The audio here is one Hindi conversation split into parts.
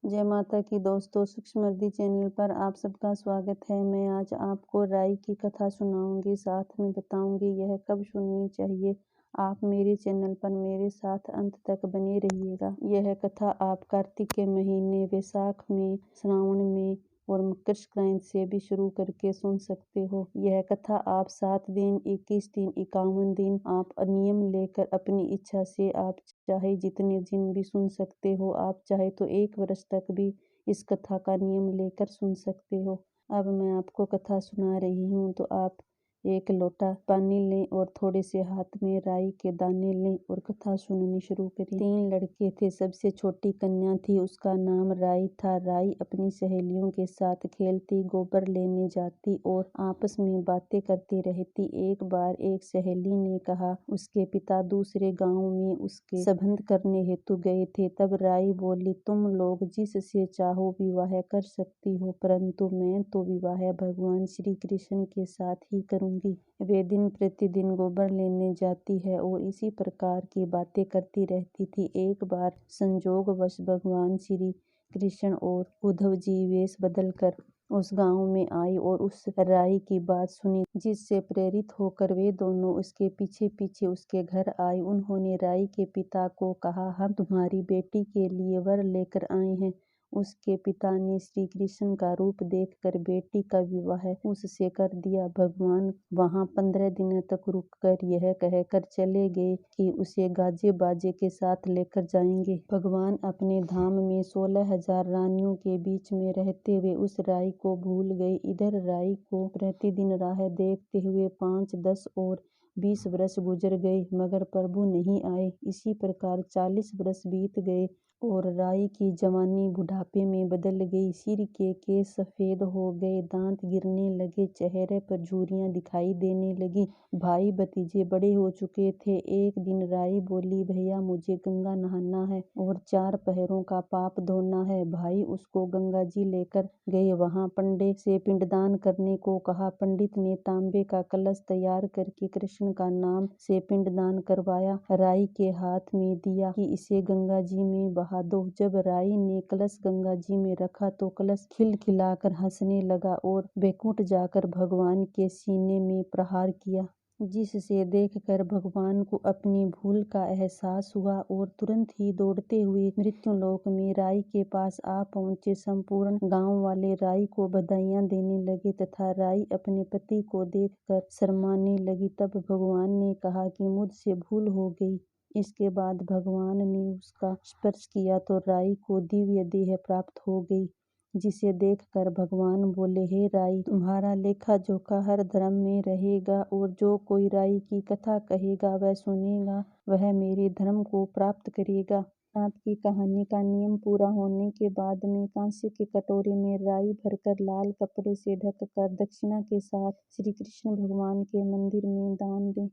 जय माता की दोस्तों, सूक्ष्मदर्शी चैनल पर आप सबका स्वागत है। मैं आज आपको राई की कथा सुनाऊंगी, साथ में बताऊंगी यह कब सुननी चाहिए। आप मेरे चैनल पर मेरे साथ अंत तक बने रहिएगा। यह कथा आप कार्तिक के महीने, वैशाख में, श्रावण में और मकर संक्रांति से भी शुरू करके सुन सकते हो। यह कथा आप 7 दिन, 21 दिन, 51 दिन आप नियम लेकर अपनी इच्छा से आप चाहे जितने दिन भी सुन सकते हो। आप चाहे तो 1 वर्ष तक भी इस कथा का नियम लेकर सुन सकते हो। अब मैं आपको कथा सुना रही हूँ, तो आप 1 लोटा पानी लें और थोड़े से हाथ में राई के दाने लें और कथा सुननी शुरू करें। 3 लड़के थे, सबसे छोटी कन्या थी, उसका नाम राई था। राई अपनी सहेलियों के साथ खेलती, गोबर लेने जाती और आपस में बातें करती रहती। एक बार एक सहेली ने कहा उसके पिता दूसरे गांव में उसके संबंध करने हेतु गए थे। तब राई बोली, तुम लोग जिससे चाहो विवाह कर सकती हो, परंतु मैं तो विवाह भगवान श्री कृष्ण के साथ ही करूंगी। वे दिन प्रतिदिन गोबर लेने जाती है और इसी प्रकार की बातें करती रहती थी। एक बार संजोगवश भगवान श्री कृष्ण और उद्धव जी वेश बदलकर उस गांव में आई और उस राई की बात सुनी, जिससे प्रेरित होकर वे दोनों उसके पीछे पीछे उसके घर आए। उन्होंने राई के पिता को कहा, हम तुम्हारी बेटी के लिए वर लेकर आए हैं। उसके पिता ने श्री कृष्ण का रूप देखकर बेटी का विवाह उससे कर दिया। भगवान वहां 15 दिनों तक रुककर यह कहकर चले गए कि उसे गाजे बाजे के साथ लेकर जाएंगे। भगवान अपने धाम में 16,000 रानियों के बीच में रहते हुए उस राई को भूल गए। इधर राई को प्रतिदिन राह देखते हुए 5, 10 और 20 वर्ष गुजर गए, मगर प्रभु नहीं आए। इसी प्रकार 40 वर्ष बीत गए और राई की जवानी बुढ़ापे में बदल गई। सिर के केस सफेद हो गए, दांत गिरने लगे, चेहरे पर झुर्रियां दिखाई देने लगी। भाई भतीजे बड़े हो चुके थे। एक दिन राई बोली, भैया मुझे गंगा नहाना है और 4 पहरों का पाप धोना है। भाई उसको गंगा जी लेकर गए। वहां पंडित से पिंडदान करने को कहा। पंडित ने तांबे का कलश तैयार करके कृष्ण का नाम से पिंडदान करवाया। राई के हाथ में दिया कि इसे गंगा जी में बहा दो। जब राई ने कलश गंगा जी में रखा तो कलश खिलखिलाकर हंसने लगा और बैकुंठ जाकर भगवान के सीने में प्रहार किया, जिससे देखकर भगवान को अपनी भूल का एहसास हुआ और तुरंत ही दौड़ते हुए मृत्युलोक में राई के पास आ पहुंचे। संपूर्ण गांव वाले राई को बधाइयां देने लगे तथा राई अपने पति को देखकर शर्माने लगी। तब भगवान ने कहा कि मुझसे भूल हो गई। इसके बाद भगवान ने उसका स्पर्श किया तो राई को दिव्य देह प्राप्त हो गई, जिसे देखकर भगवान बोले, हे राई, तुम्हारा लेखा जोखा हर धर्म में रहेगा और जो कोई राई की कथा कहेगा वह सुनेगा, वह मेरे धर्म को प्राप्त करेगा। आपकी कहानी का नियम पूरा होने के बाद में कांसे के कटोरे में राई भरकर लाल कपड़े से ढककर दक्षिणा के साथ श्री कृष्ण भगवान के मंदिर में दान दें।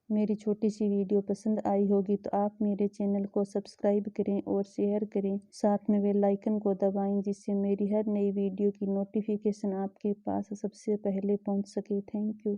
मेरी छोटी सी वीडियो पसंद आई होगी तो आप मेरे चैनल को सब्सक्राइब करें और शेयर करें, साथ में बेल आइकन को दबाएं, जिससे मेरी हर नई वीडियो की नोटिफिकेशन आपके पास सबसे पहले पहुंच सके। Thank you.